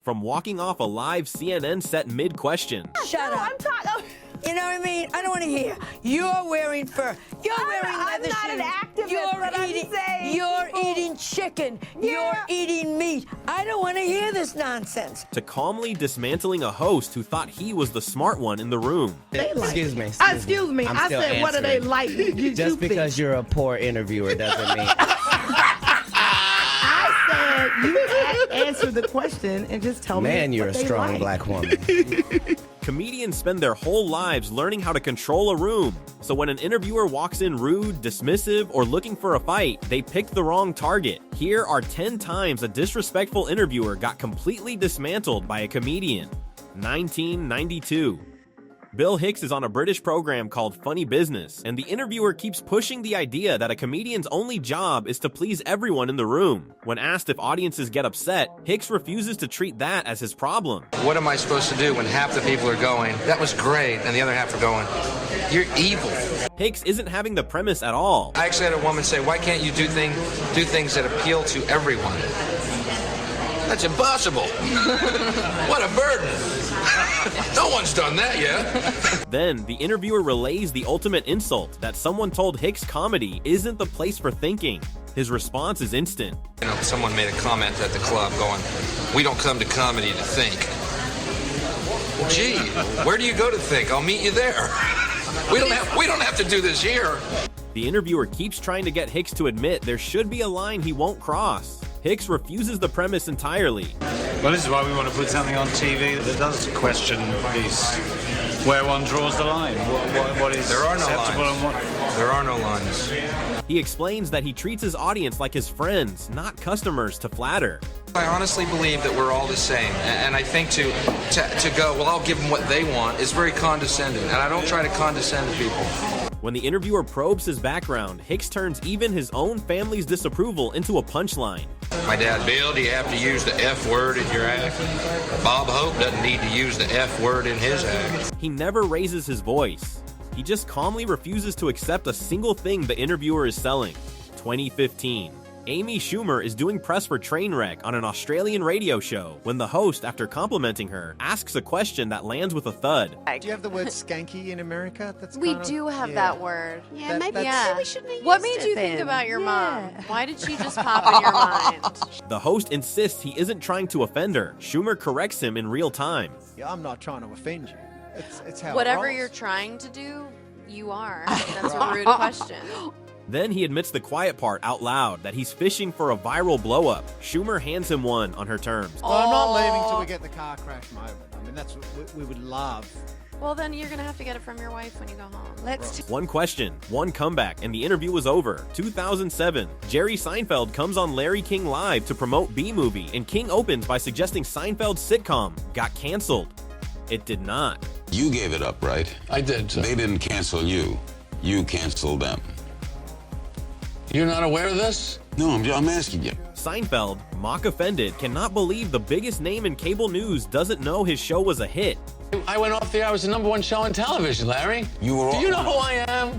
from walking off a live CNN set mid-question. Shut up. I'm talking. You know what I mean? I don't want to hear. You're wearing fur. You're wearing I'm leather not shoes. an activist, but I'm saying You're people- eating chicken. Yeah. You're eating meat. I don't want to hear this nonsense. To calmly dismantling a host who thought he was the smart one in the room. Excuse me. Excuse me. I'm I still said, what are they answering. like? You Just think? because you're a poor interviewer doesn't mean. I said you answer the question and just tell me. Man, you're what a they strong like. black woman. Comedians spend their whole lives learning how to control a room. So when an interviewer walks in rude, dismissive, or looking for a fight, they picked the wrong target. Here are 10 times a disrespectful interviewer got completely dismantled by a comedian. 1992. Bill Hicks is on a British program called Funny Business, and the interviewer keeps pushing the idea that a comedian's only job is to please everyone in the room. When asked if audiences get upset, Hicks refuses to treat that as his problem. What am I supposed to do when half the people are going, that was great, and the other half are going, you're evil? Hicks isn't having the premise at all. I actually had a woman say, why can't you do things that appeal to everyone? That's impossible. What a burden. No one's done that yet. Then, the interviewer relays the ultimate insult that someone told Hicks comedy isn't the place for thinking. His response is instant. You know, someone made a comment at the club going, we don't come to comedy to think. Gee, where do you go to think? I'll meet you there. We don't have to do this here. The interviewer keeps trying to get Hicks to admit there should be a line he won't cross. Hicks refuses the premise entirely. Well, this is why we want to put something on TV that does question these, where one draws the line. What is There are no acceptable lines. and what... There are no lines. He explains that he treats his audience like his friends, not customers to flatter. I honestly believe that we're all the same, and I think to go, well, I'll give them what they want is very condescending, and I don't try to condescend to people. When the interviewer probes his background, Hicks turns even his own family's disapproval into a punchline. My dad, Bill, do you have to use the F word in your act? Bob Hope doesn't need to use the F word in his act. He never raises his voice. He just calmly refuses to accept a single thing the interviewer is selling. 2015. Amy Schumer is doing press for Trainwreck on an Australian radio show when the host, after complimenting her, asks a question that lands with a thud. Do you have the word skanky in America? That's We kind of- do have yeah. that word. Yeah, maybe Yeah. we shouldn't have What used made it you think then. about your mom? Yeah. Why did she just pop in your mind? The host insists he isn't trying to offend her. Schumer corrects him in real time. Yeah, I'm not trying to offend you. It's how it Whatever rolls. you're trying to do, you are. That's a rude question. Then he admits the quiet part out loud, that he's fishing for a viral blow-up. Schumer hands him one on her terms. Well, I'm not leaving till we get the car crash moment. I mean, that's what we would love. Well, then you're going to have to get it from your wife when you go home. Let's One question, one comeback, and the interview was over. 2007, Jerry Seinfeld comes on Larry King Live to promote B-Movie, and King opens by suggesting Seinfeld's sitcom got canceled. It did not. You gave it up, right? I did. They didn't cancel you. You canceled them. You're not aware of this? No, I'm asking you. Seinfeld, mock offended, cannot believe the biggest name in cable news doesn't know his show was a hit. I went off the air. I was the #1 show on television, Larry. You were Do you know who I am?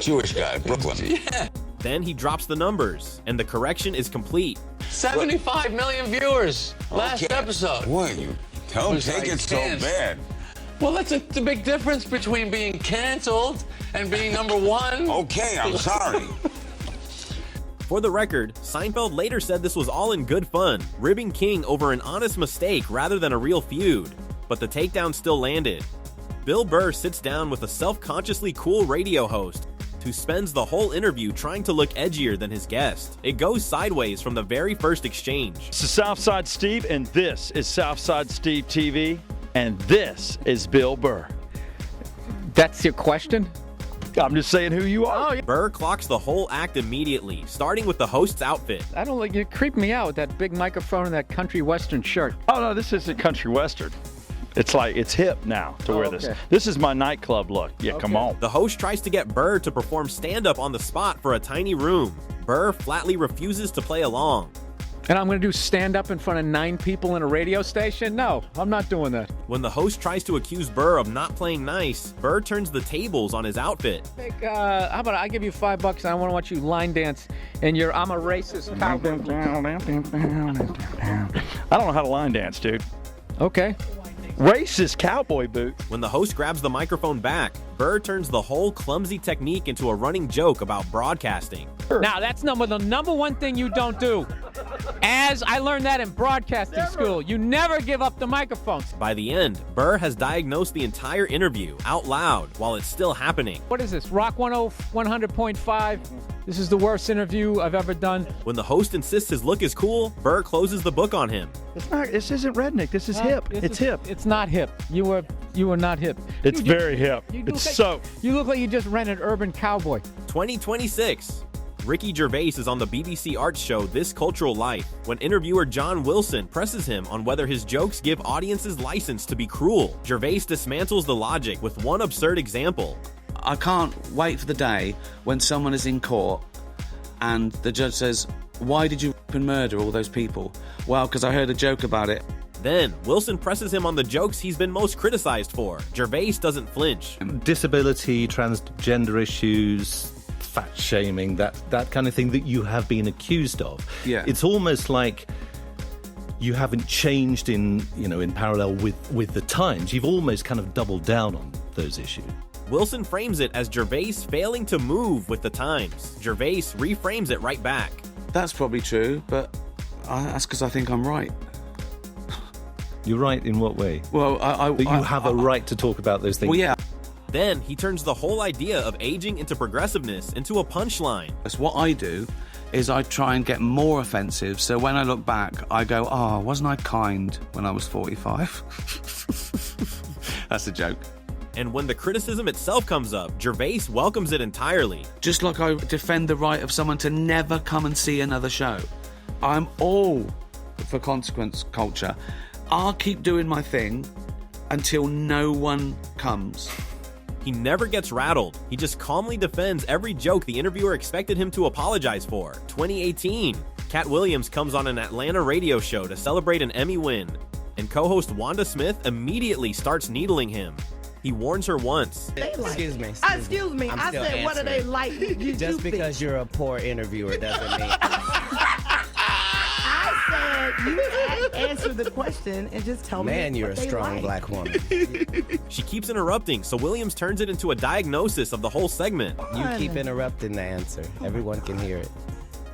Jewish guy, Brooklyn. Yeah. Then he drops the numbers, and the correction is complete. 75 million viewers last Okay. episode. Boy, you don't was take like it so canceled. bad. Well, that's the big difference between being canceled and being #1. Okay, I'm sorry. For the record, Seinfeld later said this was all in good fun, ribbing King over an honest mistake rather than a real feud. But the takedown still landed. Bill Burr sits down with a self-consciously cool radio host who spends the whole interview trying to look edgier than his guest. It goes sideways from the very first exchange. This is Southside Steve, and this is Southside Steve TV, and this is Bill Burr. That's your question? I'm just saying who you are. Burr clocks the whole act immediately, starting with the host's outfit. I don't like you. Creep me out with that big microphone and that country western shirt. Oh, no, this isn't country western. It's like, it's hip now to wear this. okay. This is my nightclub look. Yeah, come on. The host tries to get Burr to perform stand-up on the spot for a tiny room. Burr flatly refuses to play along. And I'm going to do stand-up in front of 9 people in a radio station? No, I'm not doing that. When the host tries to accuse Burr of not playing nice, Burr turns the tables on his outfit. How about I give you $5 and I want to watch you line dance in your I'm a racist cowboy. I don't know how to line dance, dude. Okay. Racist cowboy boots. When the host grabs the microphone back, Burr turns the whole clumsy technique into a running joke about broadcasting. Now, that's the number one thing you don't do. As I learned that in broadcasting school, you never give up the microphones. By the end, Burr has diagnosed the entire interview out loud while it's still happening. What is this, Rock 100.5? This is the worst interview I've ever done. When the host insists his look is cool, Burr closes the book on him. It's not. This isn't redneck. This is hip. It's hip. It's not hip. You were not hip. It's very hip. You look like you just rented Urban Cowboy. 2026. Ricky Gervais is on the BBC Arts show This Cultural Life when interviewer John Wilson presses him on whether his jokes give audiences license to be cruel. Gervais dismantles the logic with one absurd example. I can't wait for the day when someone is in court and the judge says, "Why did you murder all those people?" Well, because I heard a joke about it. Then, Wilson presses him on the jokes he's been most criticized for. Gervais doesn't flinch. Disability, transgender issues, fat shaming, that kind of thing that you have been accused of. Yeah. It's almost like you haven't changed in parallel with the times. You've almost kind of doubled down on those issues. Wilson frames it as Gervais failing to move with the times. Gervais reframes it right back. That's probably true, but that's because I think I'm right. You're right in what way? Well, that you have a right to talk about those things. Well, yeah. Then he turns the whole idea of aging into progressiveness into a punchline. That's what I do, is I try and get more offensive, so when I look back, I go, "Oh, wasn't I kind when I was 45? That's a joke. And when the criticism itself comes up, Gervais welcomes it entirely. Just like I defend the right of someone to never come and see another show. I'm all for consequence culture. I'll keep doing my thing until no one comes. He never gets rattled. He just calmly defends every joke the interviewer expected him to apologize for. 2018. Cat Williams comes on an Atlanta radio show to celebrate an Emmy win, and co-host Wanda Smith immediately starts needling him. He warns her once. Excuse me. Excuse me. I said, what are they like? Just because you're a poor interviewer doesn't mean. I said, you answer the question and just tell me. Man, you're a strong black woman. She keeps interrupting, so Williams turns it into a diagnosis of the whole segment. You keep interrupting the answer. Everyone can hear it.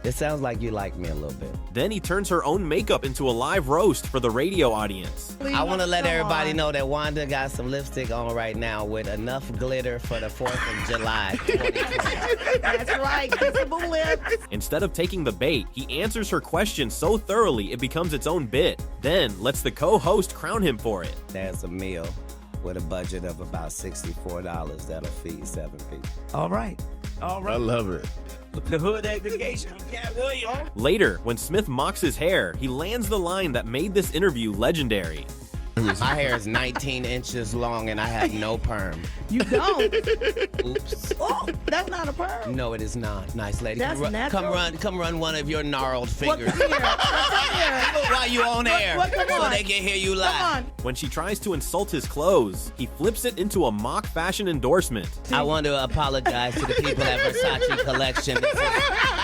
It sounds like you like me a little bit. Then he turns her own makeup into a live roast for the radio audience. I want to let everybody know that Wanda got some lipstick on right now with enough glitter for the 4th of July. That's right, kissable lips. Instead of taking the bait, he answers her question so thoroughly it becomes its own bit, then lets the co-host crown him for it. There's a meal with a budget of about $64 that'll feed 7 people. All right. I love it. The hood aggregation, Cat Williams. Later, when Smith mocks his hair, he lands the line that made this interview legendary. My hair is 19 inches long and I have no perm. You don't? Oops. Oh, that's not a perm. No, it is not. Nice lady. That's natural. Come run one of your gnarled fingers. Come here. While you on air, so they can hear you live. When she tries to insult his clothes, he flips it into a mock fashion endorsement. I want to apologize to the people at Versace Collection.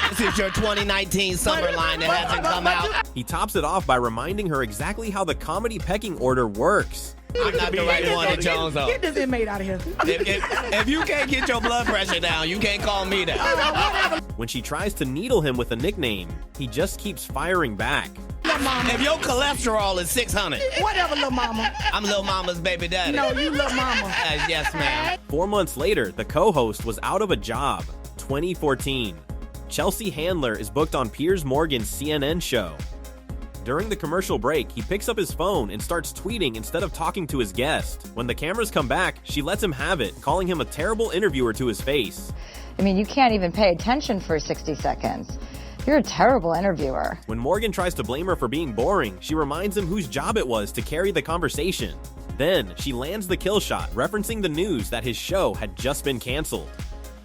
This is your 2019 summer line that hasn't come out. He tops it off by reminding her exactly how the comedy pecking order works. I'm not the right one to Jones on. Get this inmate out of here. If you can't get your blood pressure down, you can't call me that. When she tries to needle him with a nickname, he just keeps firing back. If your cholesterol is 600. Whatever, little mama. I'm little mama's baby daddy. No, you little mama. Yes, ma'am. 4 months later, the co-host was out of a job. 2014. Chelsea Handler is booked on Piers Morgan's CNN show. During the commercial break, he picks up his phone and starts tweeting instead of talking to his guest. When the cameras come back, she lets him have it, calling him a terrible interviewer to his face. I mean, you can't even pay attention for 60 seconds. You're a terrible interviewer. When Morgan tries to blame her for being boring, she reminds him whose job it was to carry the conversation. Then, she lands the kill shot, referencing the news that his show had just been canceled.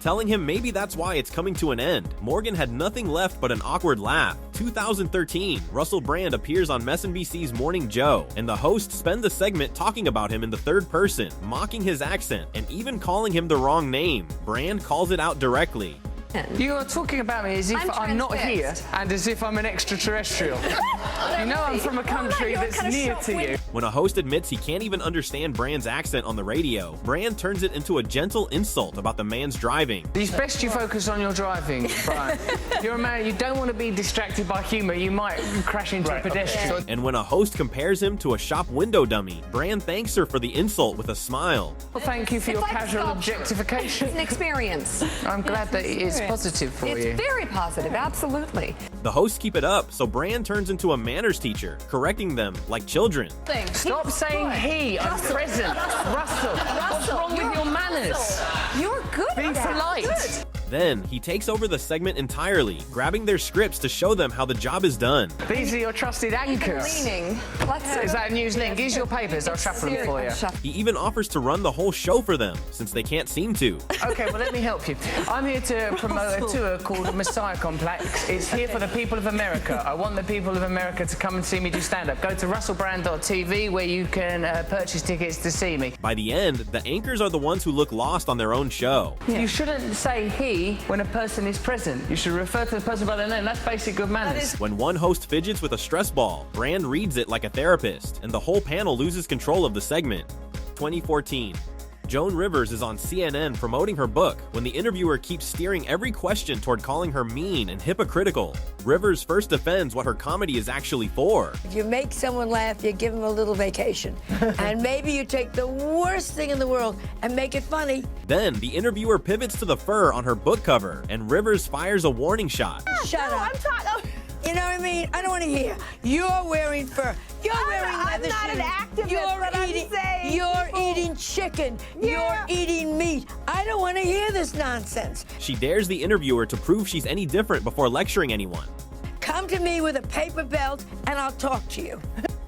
telling him maybe that's why it's coming to an end. Morgan had nothing left but an awkward laugh. 2013, Russell Brand appears on MSNBC's Morning Joe, and the hosts spend the segment talking about him in the third person, mocking his accent, and even calling him the wrong name. Brand calls it out directly. You are talking about me as if I'm not here and as if I'm an extraterrestrial. You know I'm from a country that's near to you. When a host admits he can't even understand Brand's accent on the radio, Brand turns it into a gentle insult about the man's driving. It's best you focus on your driving, Brian. You're a man, you don't want to be distracted by humour, you might crash into a pedestrian. And when a host compares him to a shop window dummy, Brand thanks her for the insult with a smile. Well, thank you for your casual objectification. It's an experience. I'm glad that it is positive for you. It's very positive, absolutely. The hosts keep it up, so Brand turns into a manners teacher, correcting them like children. Stop saying he. I'm present. Russell. What's wrong with your manners? You're good. Be polite. Then he takes over the segment entirely, grabbing their scripts to show them how the job is done. These are your trusted anchors. Is that a news link? Use your papers, I'll shuffle them for you. He even offers to run the whole show for them, since they can't seem to. Okay, well, let me help you. I'm here to promote a tour called Messiah Complex. It's here for the people of America. I want the people of America to come and see me do stand-up. Go to russellbrand.tv where you can purchase tickets to see me. By the end, the anchors are the ones who look lost on their own show. You shouldn't say he when a person is present. You should refer to the person by their name. That's basic good manners. When one host fidgets with a stress ball, Brand reads it like a therapist, and the whole panel loses control of the segment. 2014. Joan Rivers is on CNN promoting her book when the interviewer keeps steering every question toward calling her mean and hypocritical. Rivers first defends what her comedy is actually for. If you make someone laugh, you give them a little vacation. And maybe you take the worst thing in the world and make it funny. Then the interviewer pivots to the fur on her book cover, and Rivers fires a warning shot. Shut up. You know what I mean? I don't want to hear. You're wearing fur. You're wearing leather shoes. I'm not an activist, You're eating chicken. You're eating meat. I don't want to hear this nonsense. She dares the interviewer to prove she's any different before lecturing anyone. Come to me with a paper belt and I'll talk to you.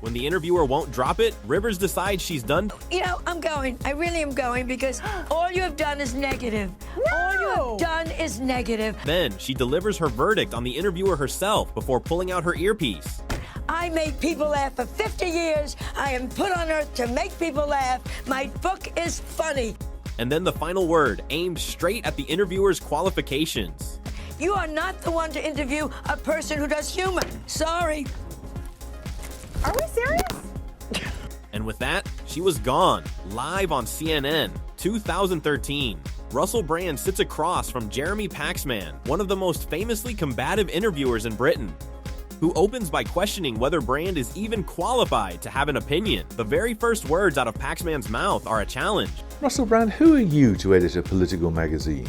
When the interviewer won't drop it, Rivers decides she's done. You know, I'm going. I really am going because all you have done is negative. All you have done is negative. Then she delivers her verdict on the interviewer herself before pulling out her earpiece. I made people laugh for 50 years. I am put on earth to make people laugh. My book is funny. And then the final word, aimed straight at the interviewer's qualifications. You are not the one to interview a person who does humor. Sorry. Are we serious? And with that, she was gone, live on CNN, 2013. Russell Brand sits across from Jeremy Paxman, one of the most famously combative interviewers in Britain, who opens by questioning whether Brand is even qualified to have an opinion. The very first words out of Paxman's mouth are a challenge. Russell Brand, who are you to edit a political magazine?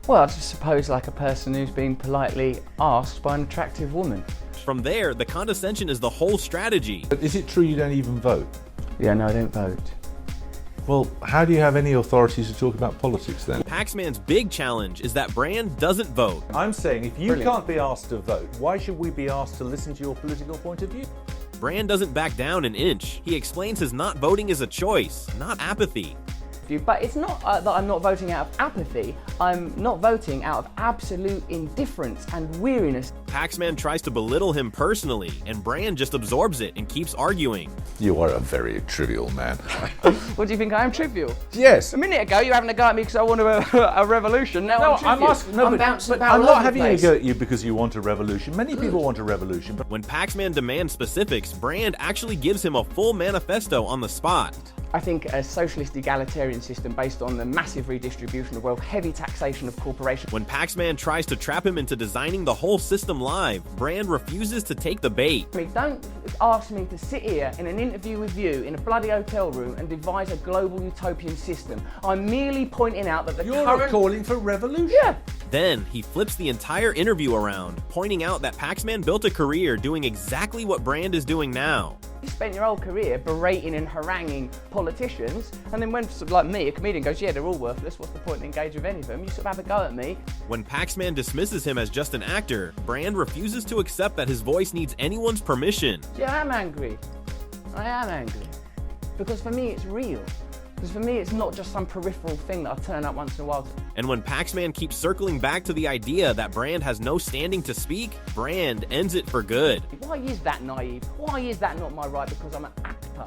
Well, I just suppose like a person who's been politely asked by an attractive woman. From there, the condescension is the whole strategy. But is it true you don't even vote? Yeah, no, I don't vote. Well, how do you have any authority to talk about politics then? Paxman's big challenge is that Brand doesn't vote. I'm saying if you can't be asked to vote, why should we be asked to listen to your political point of view? Brand doesn't back down an inch. He explains his not voting is a choice, not apathy. But it's not that I'm not voting out of apathy. I'm not voting out of absolute indifference and weariness. Paxman tries to belittle him personally, and Brand just absorbs it and keeps arguing. You are a very trivial man. What do you think I am trivial? Yes. A minute ago you were having a go at me because I want a revolution. Now I'm trivial. I'm not having a go at you because you want a revolution. Many people want a revolution. But when Paxman demands specifics, Brand actually gives him a full manifesto on the spot. I think a socialist egalitarian system based on the massive redistribution of wealth, heavy taxation of corporations. When Paxman tries to trap him into designing the whole system live, Brand refuses to take the bait. Don't ask me to sit here in an interview with you in a bloody hotel room and devise a global utopian system. I'm merely pointing out that You're calling for revolution. Yeah. Then he flips the entire interview around, pointing out that Paxman built a career doing exactly what Brand is doing now. You spent your whole career berating and haranguing politicians, and then when, like me, a comedian goes, yeah, they're all worthless, what's the point in engaging with any of them? You sort of have a go at me. When Paxman dismisses him as just an actor, Brand refuses to accept that his voice needs anyone's permission. Yeah, I am angry. I am angry. Because for me, it's real. Because for me, it's not just some peripheral thing that I turn up once in a while. And when Paxman keeps circling back to the idea that Brand has no standing to speak, Brand ends it for good. Why is that naive? Why is that not my right because I'm an actor?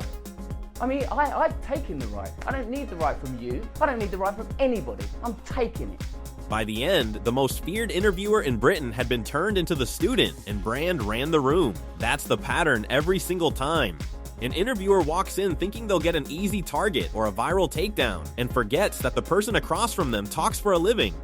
I mean, I've taken the right. I don't need the right from you. I don't need the right from anybody. I'm taking it. By the end, the most feared interviewer in Britain had been turned into the student, and Brand ran the room. That's the pattern every single time. An interviewer walks in thinking they'll get an easy target or a viral takedown, and forgets that the person across from them talks for a living.